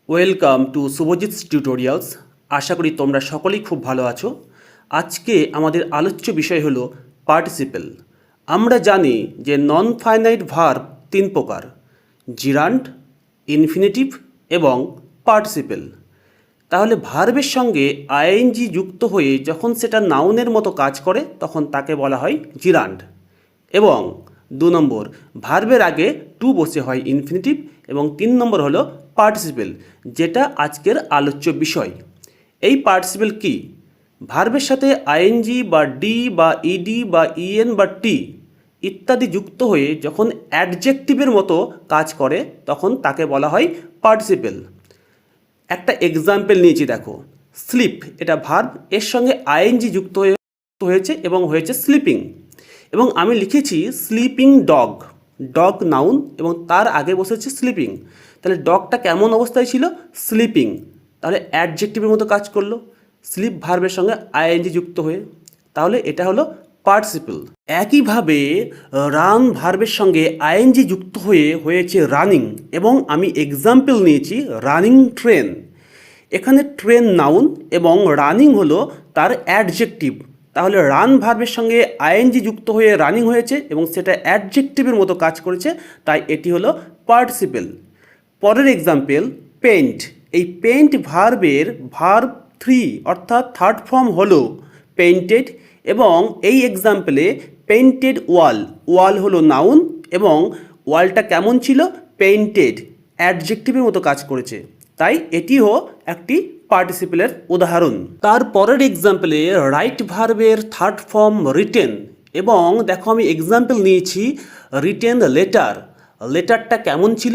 Welcome to Subhajit's tutorials. আশা করি তোমরা সকলেই খুব ভালো আছো। আজকে আমাদের আলোচ্য বিষয় হলো পার্টিসিপেল। আমরা জানি যে নন ফাইনাইট ভার্ব তিন প্রকার: জিরান্ড, ইনফিনিটিভ এবং পার্টিসিপেল। তাহলে ভার্বের সঙ্গে আইএনজি যুক্ত হয়ে যখন সেটা নাউনের মতো কাজ করে তখন তাকে বলা হয় জিরান্ড। এবং 2 নম্বর, ভার্বের আগে টু বসে হয় ইনফিনিটিভ। এবং 3 নম্বর হলো পার্টিসিপেল, যেটা আজকের আলোচ্য বিষয়। এই পার্টিসিপেল কি? ভার্বের সাথে আইএনজি বা ডি বা ইডি বা ইএন বা টি ইত্যাদি যুক্ত হয়ে যখন অ্যাডজেক্টিভের মতো কাজ করে তখন তাকে বলা হয় পার্টিসিপেল। একটা এক্সাম্পল নিয়েছি, দেখো। স্লিপ, এটা ভার্ব, এর সঙ্গে আইএনজি যুক্ত হয়েছে এবং হয়েছে স্লিপিং। এবং আমি লিখেছি স্লিপিং ডগ, ডগ নাউন এবং তার আগে বসেছে স্লিপিং। তাহলে ডগটা কেমন অবস্থায় ছিল? স্লিপিং। তাহলে অ্যাডজেক্টিভের মতো কাজ করলো স্লিপ ভার্বের সঙ্গে আইএনজি যুক্ত হয়ে। তাহলে এটা হলো পার্টিসিপল। একইভাবে রান ভার্বের সঙ্গে আইএনজি যুক্ত হয়ে হয়েছে রানিং। এবং আমি এক্সাম্পল নিয়েছি রানিং ট্রেন। এখানে ট্রেন নাউন এবং রানিং হলো তার অ্যাডজেক্টিভ। তাহলে রান ভার্বের সঙ্গে আইএনজি যুক্ত হয়ে রানিং হয়েছে এবং সেটা অ্যাডজেক্টিভের মতো কাজ করেছে, তাই এটি হলো পার্টিসিপেল। পরের এক্সাম্পল পেইন্ট। এই পেইন্ট ভার্বের ভার্ব 3 অর্থাৎ থার্ড ফর্ম হলো পেইন্টেড। এবং এই এক্সাম্পলে পেইন্টেড ওয়াল, ওয়াল হলো নাউন এবং ওয়ালটা কেমন ছিল? পেইন্টেড, অ্যাডজেক্টিভের মতো কাজ করেছে, তাই এটিও একটি পার্টিসিপেলের উদাহরণ। তারপরের এক্সাম্পলে রাইট ভার্বের থার্ড ফর্ম রিটেন। এবং দেখো আমি এক্সাম্পল নিয়েছি রিটেন লেটার। লেটারটা কেমন ছিল?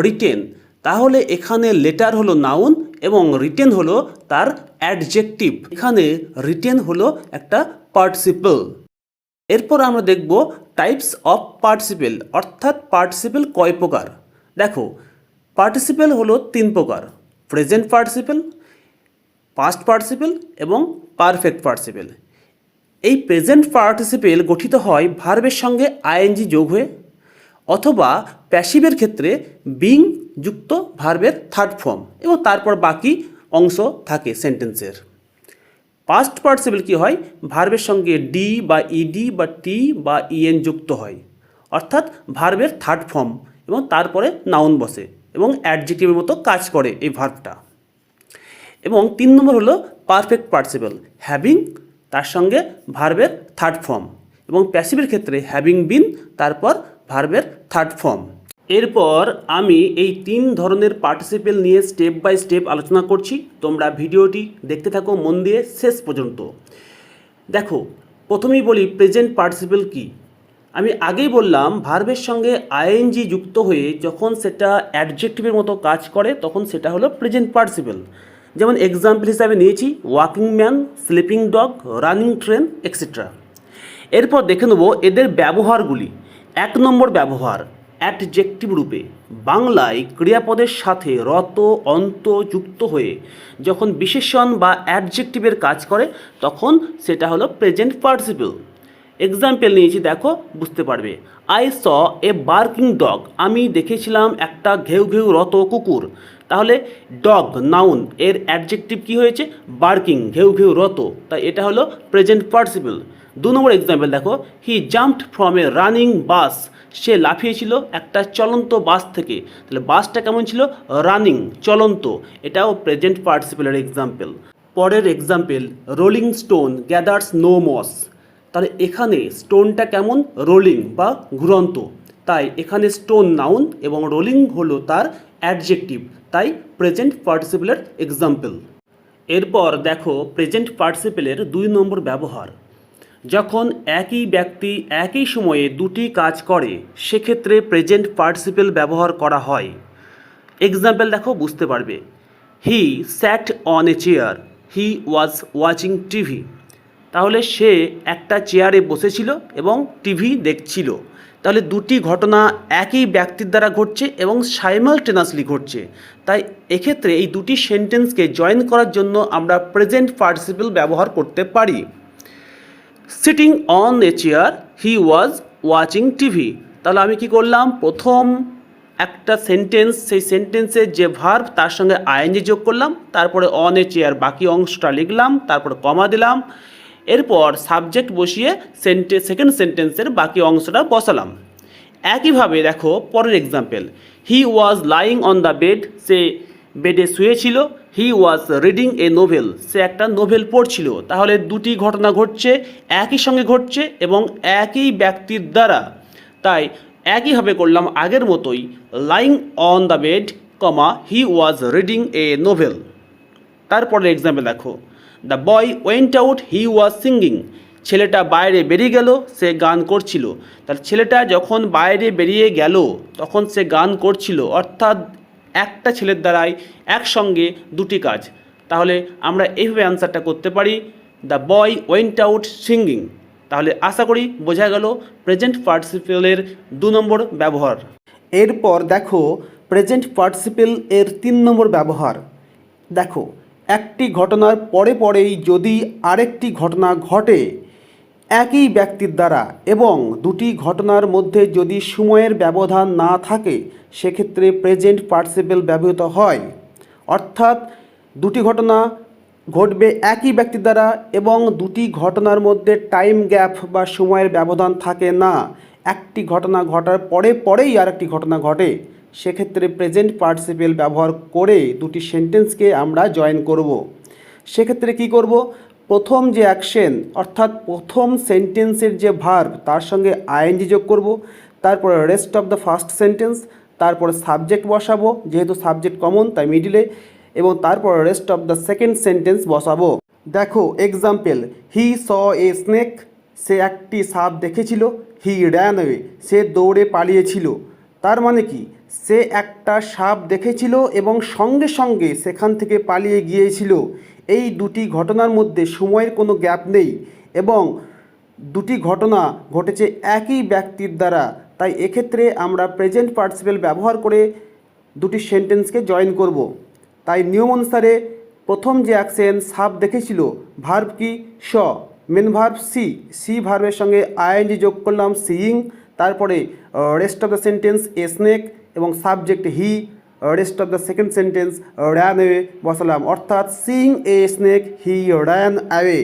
রিটেন। তাহলে এখানে লেটার হলো নাউন এবং রিটেন হলো তার অ্যাডজেক্টিভ। এখানে রিটেন হলো একটা পার্টিসিপল। এরপর আমরা দেখব টাইপস অফ পার্টিসিপেল, অর্থাৎ পার্টিসিপেল কয় প্রকার। দেখো, পার্টিসিপেল হলো 3 প্রকার: প্রেজেন্ট পার্টিসিপেল, পাস্ট পার্টিসিপেল এবং পারফেক্ট পার্টিসিপেল। এই প্রেজেন্ট পার্টিসিপেল গঠিত হয় ভার্বের সঙ্গে আইএনজি যোগ হয়ে, অথবা প্যাসিভের ক্ষেত্রে বিং যুক্ত ভার্বের থার্ড ফর্ম এবং তারপর বাকি অংশ থাকে সেন্টেন্সের। পাস্ট পার্টিসিপেল কি হয়? ভার্বের সঙ্গে ডি বা ইডি বা টি বা ইএন যুক্ত হয়, অর্থাৎ ভার্বের থার্ড ফর্ম এবং তারপরে নাউন বসে এবং অ্যাডজেক্টিভের মতো কাজ করে এই ভার্বটা। এবং 3 নম্বর হলো পারফেক্ট পার্টিসিপেল, হ্যাভিং তার সঙ্গে ভার্বের থার্ড ফর্ম এবং প্যাসিভের ক্ষেত্রে হ্যাভিং বিন তারপর ভার্বের থার্ড ফর্ম। এরপর আমি এই 3 ধরনের পার্টিসিপেল নিয়ে স্টেপ বাই স্টেপ আলোচনা করছি। তোমরা ভিডিওটি দেখতে থাকো মন দিয়ে শেষ পর্যন্ত। দেখো, প্রথমেই বলি প্রেজেন্ট পার্টিসিপেল কি। আমি আগেই বললাম ভার্বের সঙ্গে আইএনজি যুক্ত হয়ে যখন সেটা অ্যাডজেক্টিভের মতো কাজ করে তখন সেটা হলো প্রেজেন্ট পার্টিসিপেল। যেমন এক্সাম্পল হিসাবে নিয়েছি walking man, sleeping dog, running train etcetera. এরপর দেখে নেব এদের ব্যবহারগুলি। 1 নম্বর ব্যবহার, অ্যাডজেক্টিভ রূপে। বাংলায় ক্রিয়াপদের সাথে রত অন্ত যুক্ত হয়ে যখন বিশেষণ বা অ্যাডজেক্টিভের কাজ করে তখন সেটা হলো প্রেজেন্ট পার্টিসিপেল। এক্সাম্পল নিয়েছি, দেখো বুঝতে পারবে। I saw a barking dog, আমি দেখেছিলাম একটা ঘেউ ঘেউ রত কুকুর। তাহলে ডগ নাউন, এর অ্যাডজেক্টিভ কি হয়েছে? বার্কিং, ঘেউ ঘেউ রত, তাই এটা হলো প্রেজেন্ট পার্টিসিপেল। 2 নম্বর এক্সাম্পল দেখো, he jumped from a running bus, সে লাফিয়েছিল একটা চলন্ত বাস থেকে। তাহলে বাসটা কেমন ছিল? রানিং, চলন্ত, এটাও প্রেজেন্ট পার্টিসিপেলের এক্সাম্পল। পরের example rolling stone gathers no moss. তাহলে এখানে স্টোনটা কেমন? রোলিং বা ঘুরন্ত, তাই এখানে স্টোন নাউন এবং রোলিং হলো তার অ্যাডজেক্টিভ, তাই প্রেজেন্ট পার্টিসিপেলের এক্সাম্পল। এরপর দেখো প্রেজেন্ট পার্টিসিপেলের 2 নম্বর ব্যবহার। যখন একই ব্যক্তি একই সময়ে দুটি কাজ করে সেক্ষেত্রে প্রেজেন্ট পার্টিসিপেল ব্যবহার করা হয়। এক্সাম্পল দেখো বুঝতে পারবে। He sat on a chair, he was watching TV. তাহলে সে একটা চেয়ারে বসেছিল এবং টিভি দেখছিল। তাহলে দুটি ঘটনা একই ব্যক্তির দ্বারা ঘটছে এবং সাইমালটেনাসলি ঘটছে, তাই এক্ষেত্রে এই দুটি সেন্টেন্সকে জয়েন করার জন্য আমরা প্রেজেন্ট পার্টিসিপেল ব্যবহার করতে পারি। Sitting on a chair, he was watching TV. তাহলে আমি কি করলাম? প্রথম একটা সেন্টেন্স, সেই সেন্টেন্সের যে ভার্ব তার সঙ্গে আইএনজি যোগ করলাম, তারপরে অন এ চেয়ার বাকি অংশটা লিখলাম, তারপরে কমা দিলাম, এরপর সাবজেক্ট বসিয়ে সেকেন্ড সেন্টেন্সের বাকি অংশটা বসালাম। একইভাবে দেখো পরের example, he was lying on the bed, সে বেডে শুয়েছিল। হি ওয়াজ রিডিং এ নোভেল, সে একটা নোভেল পড়ছিল। তাহলে দুটি ঘটনা ঘটছে, একই সঙ্গে ঘটছে এবং একই ব্যক্তির দ্বারা। তাই একইভাবে করলাম আগের মতোই, lying on the bed comma he was reading a novel. তারপরে এক্সাম্পল দেখো, the boy went out, he was singing, ছেলেটা বাইরে বেরিয়ে গেল, সে গান করছিল। তার ছেলেটা যখন বাইরে বেরিয়ে গেল তখন সে গান করছিল, অর্থাৎ একটা ছেলের দ্বারাই একসঙ্গে দুটি কাজ। তাহলে আমরা এইভাবে অ্যান্সারটা করতে পারি, the boy went out singing. তাহলে আশা করি বোঝা গেল প্রেজেন্ট পার্টিসিপেলের 2 নম্বর ব্যবহার। এরপর দেখো প্রেজেন্ট পার্টিসিপেল এর 3 নম্বর ব্যবহার। দেখো, একটি ঘটনার পরে পরেই যদি আরেকটি ঘটনা ঘটে একই ব্যক্তির দ্বারা এবং দুটি ঘটনার মধ্যে যদি সময়ের ব্যবধান না থাকে, সেক্ষেত্রে প্রেজেন্ট পার্টিসিপেল ব্যবহৃত হয়। অর্থাৎ দুটি ঘটনা ঘটবে একই ব্যক্তির দ্বারা এবং দুটি ঘটনার মধ্যে টাইম গ্যাপ বা সময়ের ব্যবধান থাকে না, একটি ঘটনা ঘটার পরে পরেই আরেকটি ঘটনা ঘটে, সেক্ষেত্রে প্রেজেন্ট পার্টিসিপেল ব্যবহার করে দুটি সেন্টেন্সকে আমরা জয়েন করব। সেক্ষেত্রে কি করব, প্রথম যে অ্যাকশন অর্থাৎ প্রথম সেন্টেন্সের যে ভার্ব তার সঙ্গে আইএনজি যোগ করব, তারপরে rest of the first sentence, তারপরে সাবজেক্ট বসাবো, যেহেতু সাবজেক্ট কমন তাই মিডিলে, এবং তারপর rest of the second sentence বসাবো। দেখো example, he saw a snake, সে একটি সাপ দেখেছিল। হি র্যান অ্যাওয়ে, সে দৌড়ে পালিয়েছিল। তার মানে কি, সে একটা সাপ দেখেছিল এবং সঙ্গে সঙ্গে সেখান থেকে পালিয়ে গিয়েছিল। এই দুটি ঘটনার মধ্যে সময়ের কোনো গ্যাপ নেই এবং দুটি ঘটনা ঘটেছে একই ব্যক্তির দ্বারা। তাই এক্ষেত্রে আমরা প্রেজেন্ট পার্টিসিপেল ব্যবহার করে দুটি সেন্টেন্সকে জয়েন করব। তাই নিয়ম অনুসারে প্রথম যে অ্যাকশন সাপ দেখেছিল, ভার্ব কি স, মেন ভার্ব সি, সি ভার্বের সঙ্গে আইএনজি যোগ করলাম সিইং, তারপরে rest of the sentence a snake এবং subject he, rest of the second sentence ran away বসালাম, অর্থাৎ seeing a snake he ran away.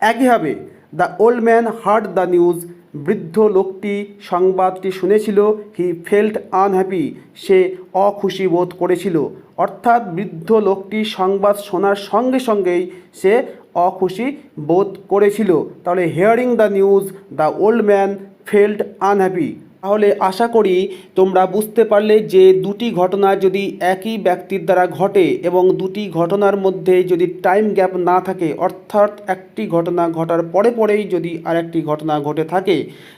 একইভাবে the old man heard the news, বৃদ্ধ লোকটি সংবাদটি শুনেছিল। হি ফেল্ট আনহ্যাপি, সে অখুশি বোধ করেছিল। অর্থাৎ বৃদ্ধ লোকটি সংবাদ শোনার সঙ্গে সঙ্গেই সে অখুশি বোধ করেছিল। তাহলে hearing the news the old man felt unhappy. তাহলে আশা করি তোমরা বুঝতে পারলে যে দুটি ঘটনা যদি একই ব্যক্তির দ্বারা ঘটে এবং দুটি ঘটনার মধ্যে যদি টাইম গ্যাপ না থাকে, অর্থাৎ একটি ঘটনা ঘটার পরে পরেই যদি আরেকটি ঘটনা ঘটে থাকে,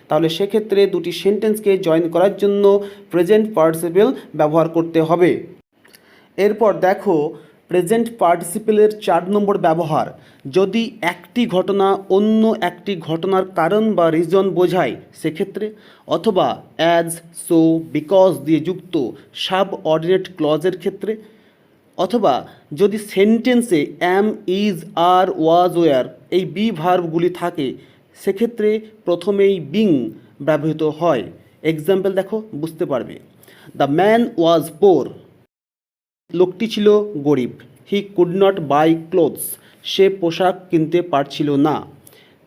তাহলে সেক্ষেত্রে দুটি সেন্টেন্সকে জয়েন করার জন্য প্রেজেন্ট পার্টিসিপেল ব্যবহার করতে হবে। এরপর দেখো প্রেজেন্ট পার্টিসিপেলের 4 নম্বর ব্যবহার। যদি একটি ঘটনা অন্য একটি ঘটনার কারণ বা রিজন বোঝায় সেক্ষেত্রে, অথবা অ্যাজ, সো, বিকজ দিয়ে যুক্ত সাবঅর্ডিনেট ক্লজের ক্ষেত্রে, অথবা যদি সেন্টেন্সে অ্যাম, ইজ, আর, ওয়াজ, ওয়ার এই বি ভার্বগুলি থাকে, সেক্ষেত্রে প্রথমেই বিং ব্যবহৃত হয়। এক্সাম্পল দেখো, বুঝতে পারবে। দ্য ম্যান ওয়াজ পোর, লোকটি ছিল গরিব। He could not buy clothes, সে পোশাক কিনতে পারছিল না।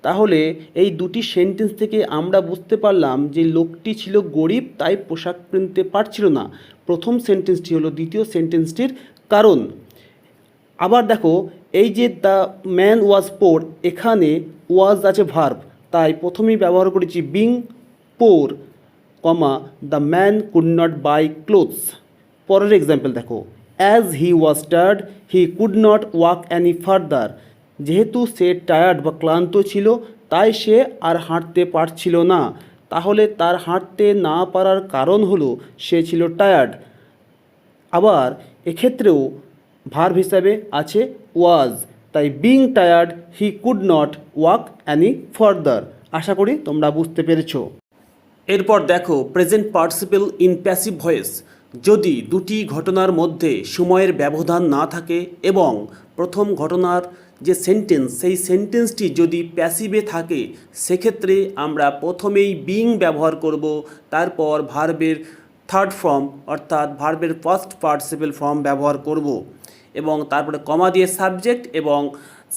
তাহলে এই দুটি সেন্টেন্স থেকে আমরা বুঝতে পারলাম যে লোকটি ছিল গরিব তাই পোশাক কিনতে পারছিল না। প্রথম সেন্টেন্সটি হলো দ্বিতীয় সেন্টেন্সটির কারণ। আবার দেখো এই যে দ্য ম্যান ওয়াজ পোর, এখানে ওয়াজ আছে ভার্ব, তাই প্রথমেই ব্যবহার করেছি being poor comma the man could not buy clothes. পরের এক্সাম্পল দেখো, as he was tired he could not walk any further, যেহেতু সে টায়ার্ড বা ক্লান্ত ছিল তাই সে আর হাঁটতে পারছিল না। তাহলে তার হাঁটতে না পারার কারণ হলো সে ছিল টায়ার্ড। আবার এক্ষেত্রেও ভার্ব হিসাবে আছে ওয়াজ, তাই being tired he could not walk any further. আশা করি তোমরা বুঝতে পেরেছো। এরপর দেখো present participle in passive voice. যদি দুটি ঘটনার মধ্যে সময়ের ব্যবধান না থাকে এবং প্রথম ঘটনার যে সেন্টেন্স সেই সেন্টেন্সটি যদি প্যাসিভে থাকে, সেক্ষেত্রে আমরা প্রথমেই বিং ব্যবহার করব, তারপর ভার্বের থার্ড ফর্ম অর্থাৎ ভার্বের ফার্স্ট পার্টিসিপল ফর্ম ব্যবহার করব এবং তারপরে কমা দিয়ে সাবজেক্ট এবং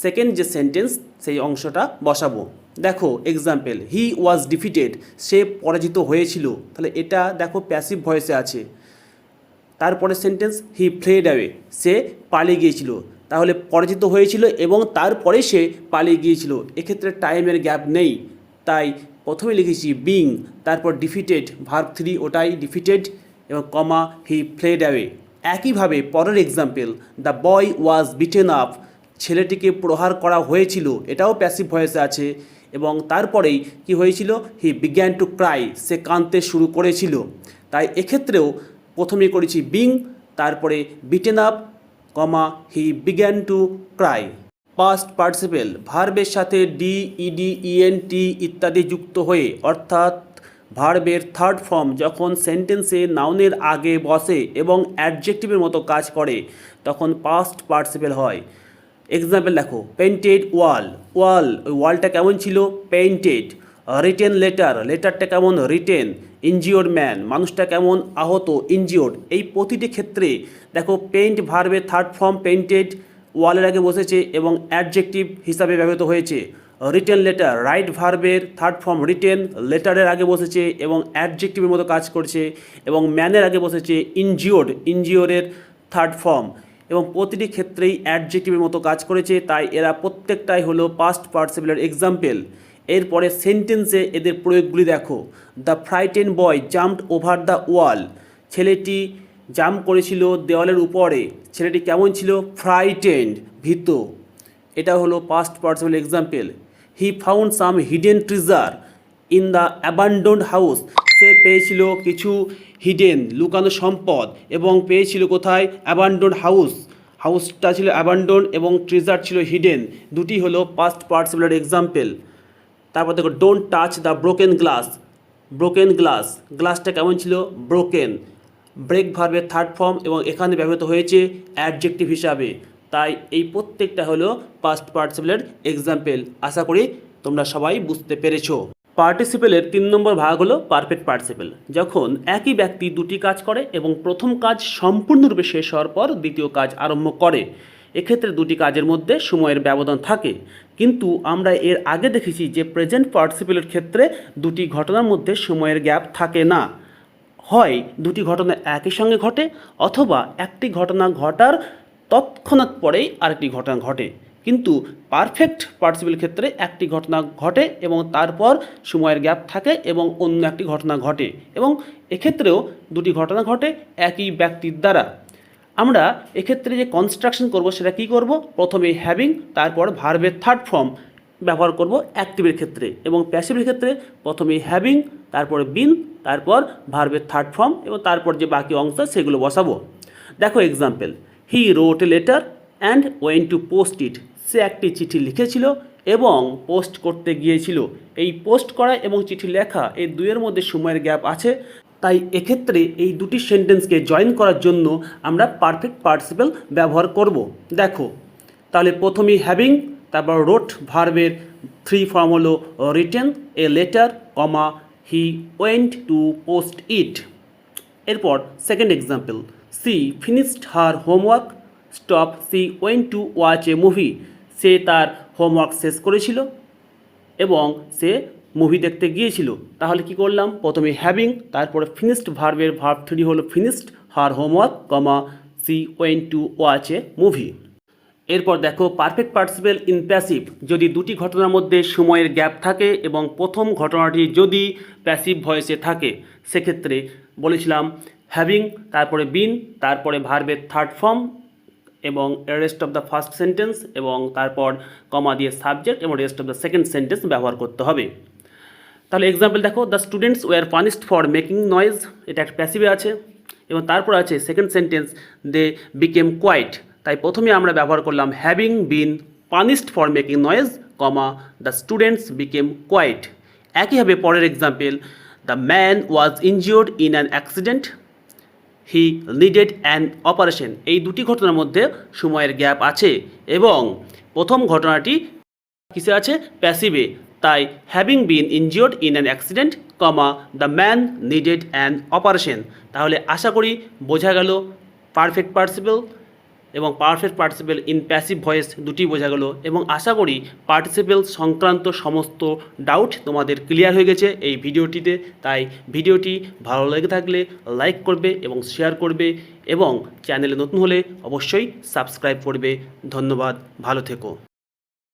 সেকেন্ড যে সেন্টেন্স সেই অংশটা বসাবো। দেখো এক্সাম্পল, হি ওয়াজ ডিফিটেড, সে পরাজিত হয়েছিল, তাহলে এটা দেখো প্যাসিভ ভয়েসে আছে। তারপরে সেন্টেন্স, হি ফ্লেড অ্যাওয়ে, সে পালিয়ে গিয়েছিল, তাহলে পরাজিত হয়েছিল এবং তারপরে সে পালিয়ে গিয়েছিল, এক্ষেত্রে টাইমের গ্যাপ নেই, তাই প্রথমে লিখেছি বিং, তারপর ডিফিটেড ভার্ব 3 ওটাই ডিফিটেড এবং কমা হি ফ্লেড অ্যাওয়ে। একইভাবে পরের example, the boy was beaten up, ছেলেটিকে প্রহার করা হয়েছিল, এটাও প্যাসিভ ভয়েসে আছে এবং তারপরেই কি হয়েছিল, হি বিগ্যান টু ক্রাই, সে কাঁদতে শুরু করেছিল, তাই এক্ষেত্রেও প্রথমে করেছি বিং, তারপরে beaten up, comma he began to cry. Past participle ভার্বের সাথে ডি, ইডি, ইএনটি ইত্যাদি যুক্ত হয়ে অর্থাৎ ভার্বের থার্ড ফর্ম যখন সেন্টেন্সে নাউনের আগে বসে এবং অ্যাডজেক্টিভের মতো কাজ করে তখন পাস্ট পার্টিসিপল হয়। এক্সাম্পল দেখো, পেইন্টেড ওয়াল, ওয়াল ওই ওয়ালটা কেমন ছিল, পেইন্টেড। রিটেন লেটার, লেটারটা কেমন, রিটেন। ইনজিওর্ড ম্যান, মানুষটা কেমন, আহত, ইনজিওর্ড। এই প্রতিটি ক্ষেত্রে দেখো পেইন্ট ভার্বের থার্ড ফর্ম পেইন্টেড ওয়ালের আগে বসেছে এবং অ্যাডজেক্টিভ হিসাবে ব্যবহৃত হয়েছে। রিটেন লেটার, রাইট ভার্বের থার্ড ফর্ম রিটেন, লেটারের আগে বসেছে এবং অ্যাডজেক্টিভের মতো কাজ করছে এবং ম্যানের আগে বসেছে ইনজিওর্ড, ইনজিওরের থার্ড ফর্ম এবং প্রতিটি ক্ষেত্রেই অ্যাডজেক্টিভের মতো কাজ করেছে, তাই এরা প্রত্যেকটাই হলো পাস্ট পার্টিসিপলের এক্সাম্পল। এরপরে সেন্টেন্সে এদের প্রয়োগগুলি দেখো, the frighten boy jumped over the wall, ছেলেটি জাম্প করেছিল দেওয়ালের উপরে, ছেলেটি কেমন ছিল, ফ্রাইটেন্ড, ভীত, এটা হলো past participle example. He found some hidden treasure in the abandoned house, সে পেয়েছিল কিছু হিডেন লুকানো সম্পদ এবং পেয়েছিল কোথায়, অ্যাবান্ডন্ড হাউস, হাউসটা ছিল অ্যাবান্ডন্ড এবং ট্রেজার ছিল হিডেন, দুটি হলো পাস্ট পার্টিসিপলের এক্সাম্পল। তারপর দেখো, don't touch the broken glass, broken glass, গ্লাসটা কেমন ছিল, ব্রোকেন। ব্রেক ভার্বের থার্ড ফর্ম এবং এখানে ব্যবহৃত হয়েছে অ্যাডজেক্টিভ হিসাবে, তাই এই প্রত্যেকটা হলো পাস্ট পার্টিসিপলের এক্সাম্পল। আশা করি তোমরা সবাই বুঝতে পেরেছো। পার্টিসিপেলের 3 নম্বর ভাগ হলো পারফেক্ট পার্টিসিপল, যখন একই ব্যক্তি দুটি কাজ করে এবং প্রথম কাজ সম্পূর্ণরূপে শেষ হওয়ার পর দ্বিতীয় কাজ আরম্ভ করে, এক্ষেত্রে দুটি কাজের মধ্যে সময়ের ব্যবধান থাকে। কিন্তু আমরা এর আগে দেখেছি যে প্রেজেন্ট পার্টিসিপলের ক্ষেত্রে দুটি ঘটনার মধ্যে সময়ের গ্যাপ থাকে না, হয় দুটি ঘটনা একই সঙ্গে ঘটে অথবা একটি ঘটনা ঘটার তৎক্ষণাৎ পরেই আরেকটি ঘটনা ঘটে। কিন্তু পারফেক্ট পার্টিসিপল ক্ষেত্রে একটি ঘটনা ঘটে এবং তারপর সময়ের গ্যাপ থাকে এবং অন্য একটি ঘটনা ঘটে এবং এক্ষেত্রেও দুটি ঘটনা ঘটে একই ব্যক্তির দ্বারা। আমরা এক্ষেত্রে যে কনস্ট্রাকশন করব সেটা কি করব, প্রথমে হ্যাভিং, তারপর ভার্বের থার্ড ফর্ম ব্যবহার করব অ্যাক্টিভের ক্ষেত্রে এবং প্যাসিভের ক্ষেত্রে প্রথমে হ্যাভিং, তারপরে বিন, তারপর ভার্বের থার্ড ফর্ম এবং তারপর যে বাকি অংশ সেগুলো বসাবো। দেখো example, he wrote a letter and went to post it, সে একটি চিঠি লিখেছিল এবং পোস্ট করতে গিয়েছিল। এই পোস্ট করা এবং চিঠি লেখা এই দুইয়ের মধ্যে সময়ের গ্যাপ আছে, তাই এক্ষেত্রে এই দুটি সেন্টেন্সকে জয়েন করার জন্য আমরা পারফেক্ট পার্টিসিপল ব্যবহার করব। দেখো তাহলে প্রথমেই হ্যাভিং, তারপর রোট ভার্বের 3 ফর্ম হলো written a letter, comma he went to post it. এরপর second example, she finished her homework, stop she went to watch a movie, সে তার হোমওয়ার্ক শেষ করেছিল এবং সে মুভি দেখতে গিয়েছিল। তাহলে কি করলাম, প্রথমে হ্যাভিং, তারপরে ফিনিশড ভার্বের ভার্ব 3 হলো finished her homework, comma C went to watch a movie. এরপর দেখো পারফেক্ট পার্টিসিপল ইন প্যাসিভ, যদি দুটি ঘটনার মধ্যে সময়ের গ্যাপ থাকে এবং প্রথম ঘটনাটি যদি প্যাসিভ ভয়েসে থাকে সেক্ষেত্রে বলেছিলাম হ্যাভিং, তারপরে বিন, তারপরে ভার্বের থার্ড ফর্ম এবং rest of the first sentence এবং তারপর কমা দিয়ে সাবজেক্ট এবং rest of the second sentence ব্যবহার করতে হবে। তাহলে এক্সাম্পল দেখো, the students were punished for making noise, এটা একটা প্যাসিভে আছে এবং তারপর আছে second sentence they became quiet, তাই প্রথমে আমরা ব্যবহার করলাম having been punished for making noise, comma the students became quiet. একইভাবে পরের example, the man was injured in an accident, he needed an operation, এই দুটি ঘটনার মধ্যে সময়ের গ্যাপ আছে এবং প্রথম ঘটনাটি কিসে আছে, প্যাসিভে, তাই having been injured in an accident the man needed an operation. তাহলে আশা করি বোঝা গেল পারফেক্ট পার্টিসিপল এবং perfect participle in passive voice দুটি বোঝা গেল, এবং আশা করি পার্টিসিপল সংক্রান্ত সমস্ত ডাউট তোমাদের ক্লিয়ার হয়ে গেছে এই ভিডিওটিতে। তাই ভিডিওটি ভালো লেগে থাকলে লাইক করবে এবং শেয়ার করবে, এবং চ্যানেলে নতুন হলে অবশ্যই সাবস্ক্রাইব করবে। ধন্যবাদ, ভালো থেকো।